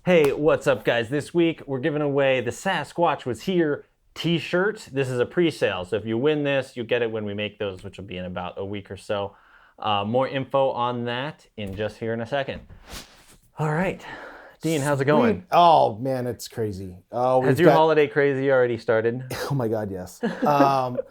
Hey, what's up guys? This week we're giving away the Sasquatch Was Here t-shirt. This is a pre-sale, so if you win this, you'll get it when we make those, which will be in about a week or so. More info on that in just here in a second. All right, Dean, how's it going? Oh man, it's crazy. Has your holiday crazy already started? Oh my God, yes.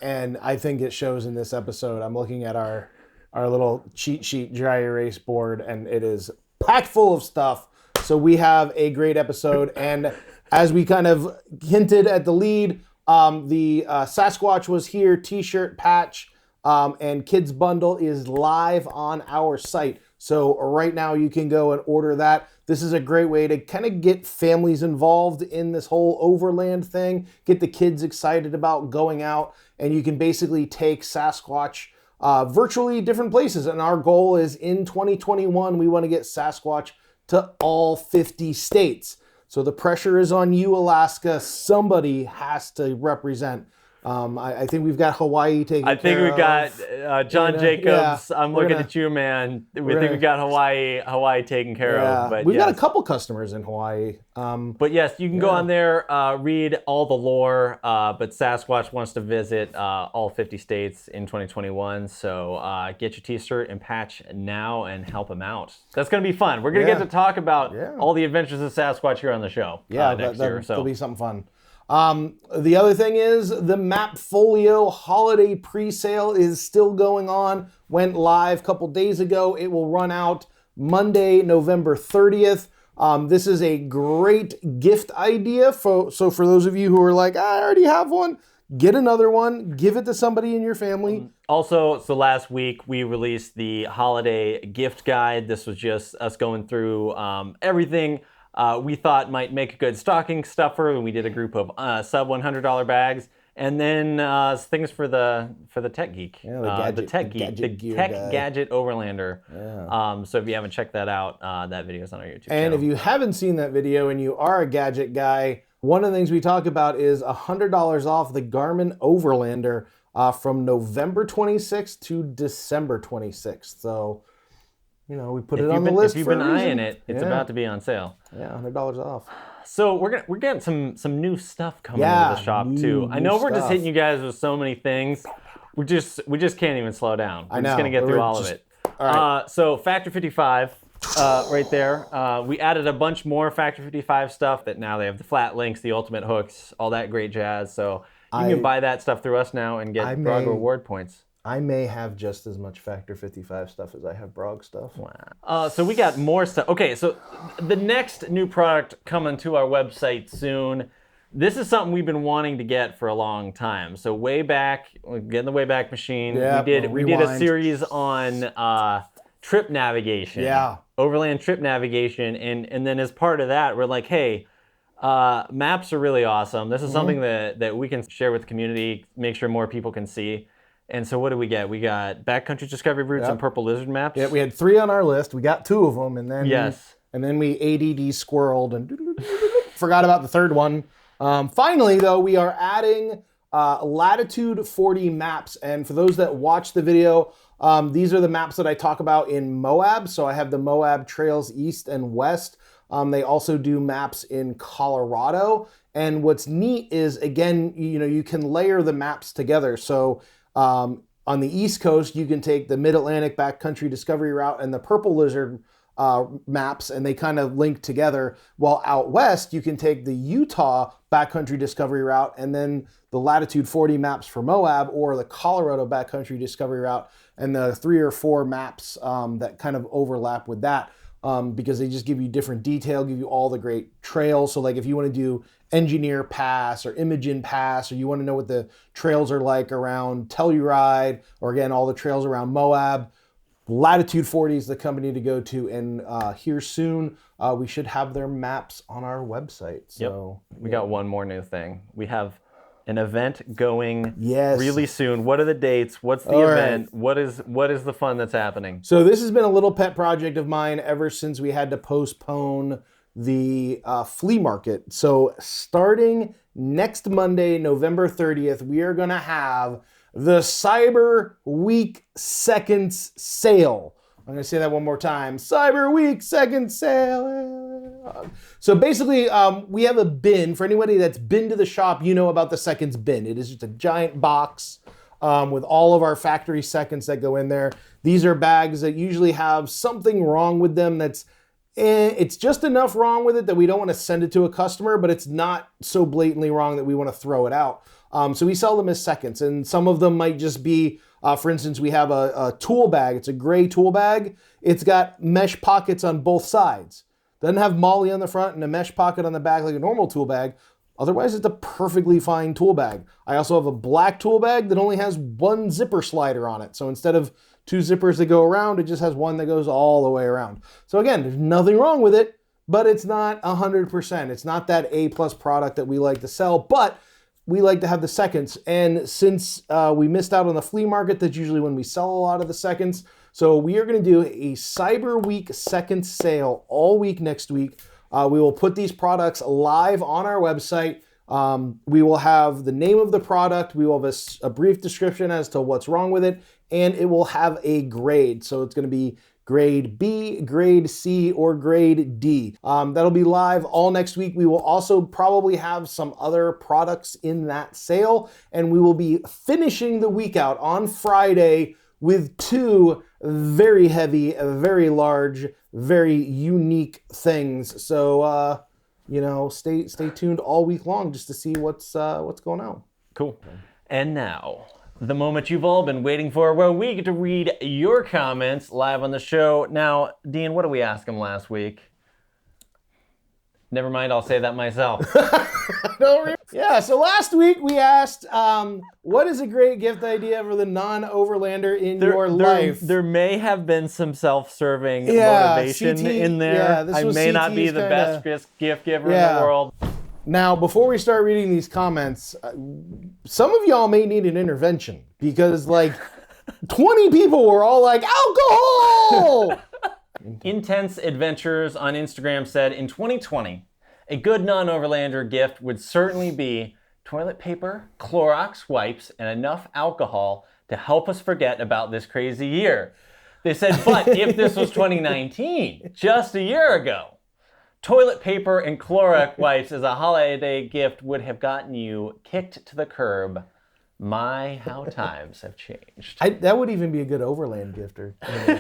And I think it shows in this episode. I'm looking at our little cheat sheet dry erase board, and it is packed full of stuff. So we have a great episode, and as we kind of hinted at the lead, the Sasquatch Was Here t-shirt patch and kids bundle is live on our site. So right now you can go and order that. This is a great way to kind of get families involved in this whole overland thing, get the kids excited about going out, and you can basically take Sasquatch virtually different places. And our goal is in 2021, we want to get Sasquatch to all 50 states. So the pressure is on you, Alaska. Somebody has to represent. I think we've got Hawaii taken care of. I think we've got John Jacobs. Yeah, I'm looking at you, man. We think we've got Hawaii taken care of. But we've got a couple customers in Hawaii. But yes, you can go on there, read all the lore. But Sasquatch wants to visit all 50 states in 2021. So get your t-shirt and patch now and help him out. That's going to be fun. We're going to get to talk about all the adventures of Sasquatch here on the show next year. So that'll be something fun. The other thing is the Map Folio holiday pre-sale is still going on. Went live a couple days ago. It will run out Monday, November 30th. This is a great gift idea. So for those of you who are like, I already have one, get another one. Give it to somebody in your family. Also, so last week we released the holiday gift guide. This was just us going through everything we thought might make a good stocking stuffer, and we did a group of sub $100 bags, and then things for the tech geek, the tech gadget overlander. Yeah. So if you haven't checked that out, that video is on our YouTube channel. And if you haven't seen that video and you are a gadget guy, one of the things we talk about is $100 off the Garmin Overlander from November 26th to December 26th. So, you know, we put it on the list. If you've been eyeing it, it's about to be on sale. Yeah, $100 off. So we're getting some new stuff coming into the shop too. I know we're just hitting you guys with so many things. We just can't even slow down. We're just gonna get through all of it. All right. So Factor 55, right there. We added a bunch more Factor 55 stuff that now they have the flat links, the ultimate hooks, all that great jazz. So you can buy that stuff through us now and get Brog reward points. I may have just as much Factor 55 stuff as I have Brog stuff. Wow. So we got more stuff. Okay, so the next new product coming to our website soon. This is something we've been wanting to get for a long time. So way back, getting the Wayback Machine. Yeah, we did a series on trip navigation. Yeah. Overland trip navigation. And then as part of that, we're like, hey, maps are really awesome. This is something that we can share with the community, make sure more people can see. And so what did we get? We got backcountry discovery routes and purple lizard maps. Yeah, we had 3 on our list. We got 2 of them, and then we ADD squirreled and forgot about the 3rd one. Finally, though, we are adding latitude 40 maps. And for those that watch the video, these are the maps that I talk about in Moab. So I have the Moab trails east and west. They also do maps in Colorado. And what's neat is, again, you can layer the maps together. So on the East Coast, you can take the Mid-Atlantic Backcountry Discovery Route and the Purple Lizard maps, and they kind of link together. While out west, you can take the Utah Backcountry Discovery Route and then the Latitude 40 maps for Moab, or the Colorado Backcountry Discovery Route and the 3 or 4 maps that kind of overlap with that. Because they just give you different detail, give you all the great trails. So like if you want to do Engineer Pass or Imogen Pass, or you want to know what the trails are like around Telluride, or again, all the trails around Moab, Latitude 40 is the company to go to. And here soon, we should have their maps on our website. So we got one more new thing. We have an event going really soon. What are the dates? What's the event? What is the fun that's happening? So this has been a little pet project of mine ever since we had to postpone the flea market. So starting next Monday, November 30th, we are going to have the Cyber Week Seconds sale. I'm going to say that one more time. Cyber Week second sale. So basically, we have a bin. For anybody that's been to the shop, you know about the seconds bin. It is just a giant box with all of our factory seconds that go in there. These are bags that usually have something wrong with them it's just enough wrong with it that we don't want to send it to a customer, but it's not so blatantly wrong that we want to throw it out. So we sell them as seconds, and some of them might just be, for instance, we have a tool bag. It's a gray tool bag. It's got mesh pockets on both sides. Doesn't have MOLLE on the front and a mesh pocket on the back like a normal tool bag. Otherwise, it's a perfectly fine tool bag. I also have a black tool bag that only has one zipper slider on it. So instead of 2 zippers that go around, it just has one that goes all the way around. So again, there's nothing wrong with it, but it's not 100%. It's not that A+ product that we like to sell, but we like to have the seconds. And since we missed out on the flea market, that's usually when we sell a lot of the seconds. So we are going to do a Cyber Week second sale all week next week. We will put these products live on our website. We will have the name of the product. We will have a brief description as to what's wrong with it, and it will have a grade. So it's going to be grade B, grade C, or grade D. That'll be live all next week. We will also probably have some other products in that sale, and we will be finishing the week out on Friday with 2 very heavy, very large, very unique things. So, stay tuned all week long just to see what's going on. Cool. And now, the moment you've all been waiting for, where we get to read your comments live on the show. Now, Dean, what did we ask him last week? Never mind, I'll say that myself. Yeah, so last week we asked, what is a great gift idea for the non-overlander in your life? There may have been some self-serving motivation in there. Yeah, I may not be the best gift giver in the world. Now, before we start reading these comments, some of y'all may need an intervention because 20 people were all like, alcohol! Intense Adventures on Instagram said, in 2020, a good non-overlander gift would certainly be toilet paper, Clorox wipes, and enough alcohol to help us forget about this crazy year. They said, but if this was 2019, just a year ago, toilet paper and Clorox wipes as a holiday gift would have gotten you kicked to the curb. My, how times have changed. That would even be a good overland gifter,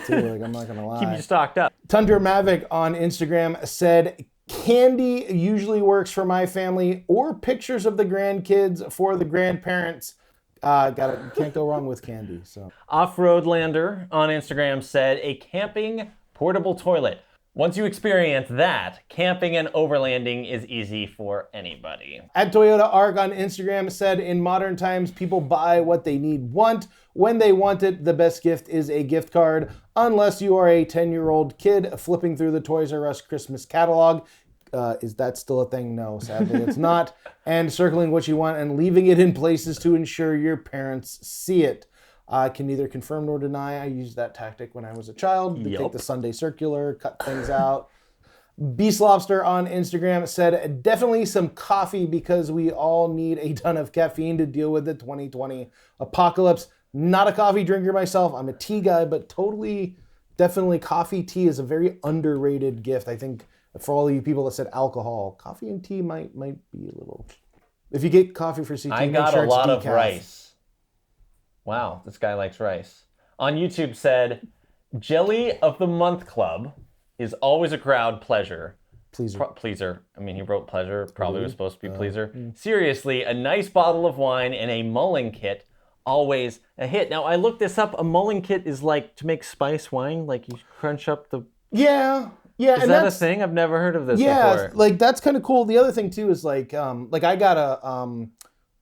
too. I'm not going to lie. Keep you stocked up. Tundra Mavic on Instagram said, candy usually works for my family, or pictures of the grandkids for the grandparents. Can't go wrong with candy. So Off-Roadlander on Instagram said, a camping portable toilet. Once you experience that, camping and overlanding is easy for anybody. At Toyota Arc on Instagram said, in modern times, people buy what they want. When they want it, the best gift is a gift card. Unless you are a 10-year-old kid flipping through the Toys R Us Christmas catalog. Is that still a thing? No, sadly it's not. And circling what you want and leaving it in places to ensure your parents see it. I can neither confirm nor deny. I used that tactic when I was a child. Take the Sunday circular, cut things out. Beast Lobster on Instagram said, definitely some coffee because we all need a ton of caffeine to deal with the 2020 apocalypse. Not a coffee drinker myself. I'm a tea guy, but definitely coffee, tea is a very underrated gift. I think for all of you people that said alcohol, coffee and tea might be a little... If you get coffee for CT, I got a lot of rice. Wow, this guy likes rice. On YouTube said, Jelly of the Month Club is always a crowd pleasure. Pleaser. I mean, he wrote pleasure. Probably was supposed to be pleaser. Seriously, a nice bottle of wine and a mulling kit. Always a hit. Now, I looked this up. A mulling kit is like to make spice wine. Like you crunch up the... Yeah. Is that a thing? I've never heard of this before. Yeah, that's kind of cool. The other thing, too, is I got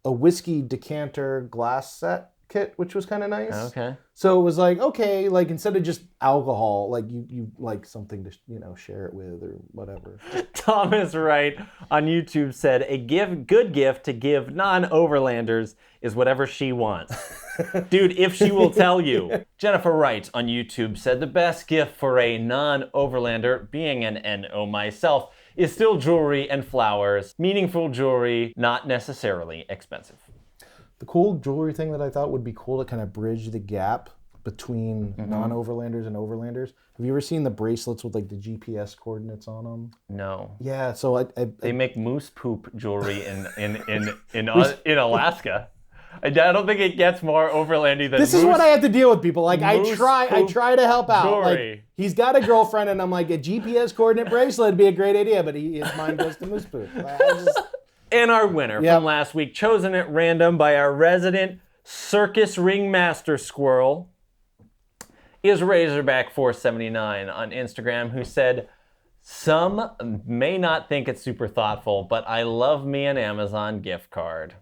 a whiskey decanter glass set kit, which was kind of nice. Okay. So it was instead of just alcohol, you like something to share it with or whatever. Thomas Wright on YouTube said, a good gift to give non-overlanders is whatever she wants. Dude, if she will tell you. Jennifer Wright on YouTube said, the best gift for a non-overlander, being an NO myself, is still jewelry and flowers. Meaningful jewelry, not necessarily expensive. The cool jewelry thing that I thought would be cool to kind of bridge the gap between non-overlanders and overlanders. Have you ever seen the bracelets with like the GPS coordinates on them? No. Yeah, so they make moose poop jewelry in Alaska. I don't think it gets more overlandy than this is what I have to deal with, people. Like I try to help out. Jewelry. Like he's got a girlfriend, and I'm like, a GPS coordinate bracelet would be a great idea, but his mind goes to moose poop. And our winner from last week, chosen at random by our resident circus ringmaster squirrel, is Razorback479 on Instagram, who said, "Some may not think it's super thoughtful, but I love me an Amazon gift card.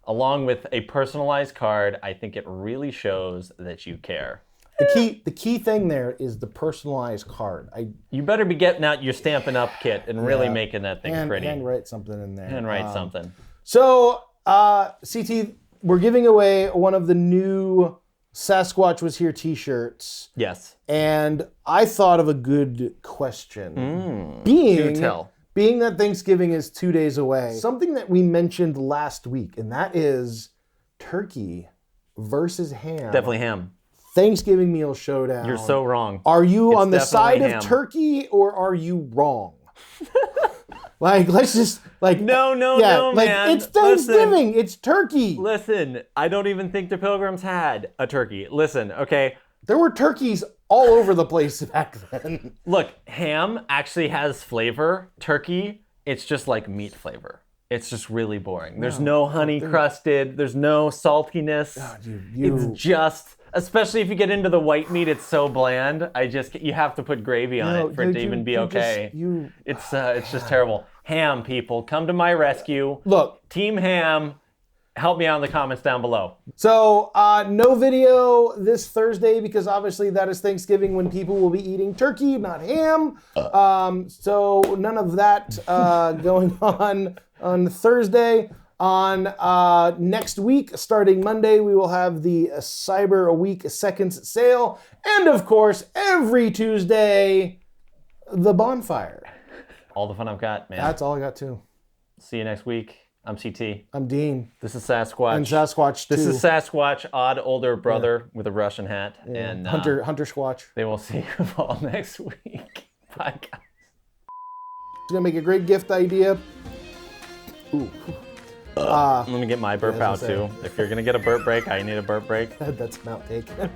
Along with a personalized card, I think it really shows that you care." The key thing there is the personalized card. You better be getting out your Stampin' Up kit and really making that thing pretty. And write something in there. And write something. So, CT, we're giving away one of the new Sasquatch Was Here t-shirts. Yes. And I thought of a good question. Being that Thanksgiving is 2 days away, something that we mentioned last week, and that is turkey versus ham. Definitely ham. Thanksgiving meal showdown. You're so wrong. Are you on the side of like or are you wrong? Like, let's just no, man. It's Thanksgiving. Listen, it's turkey. Listen, I don't even think the Pilgrims had a turkey. Listen, okay. There were turkeys all over the place back then. Look, ham actually has flavor. Turkey, it's just like meat flavor. It's just really boring. There's no honey crusted. There's no saltiness. Oh, it's just, especially if you get into the white meat, it's so bland. You have to put gravy on it for it to even be okay. It's just terrible. Ham, people, come to my rescue. Look, Team Ham. Help me out in the comments down below. So, no video this Thursday because obviously that is Thanksgiving when people will be eating turkey, not ham. So none of that going on Thursday. On next week, starting Monday, we will have the Cyber Week Seconds sale. And of course, every Tuesday, the Bonfire. All the fun I've got, man. That's all I got too. See you next week. I'm CT. I'm Dean. This is Sasquatch. And Sasquatch too. This is Sasquatch, odd older brother with a Russian hat. Yeah. And Hunter Squatch. They will see you all next week. Bye, guys. It's gonna make a great gift idea. Ooh. I'm gonna get my burp out too. If you're gonna get a burp break, I need a burp break. That's an outtake.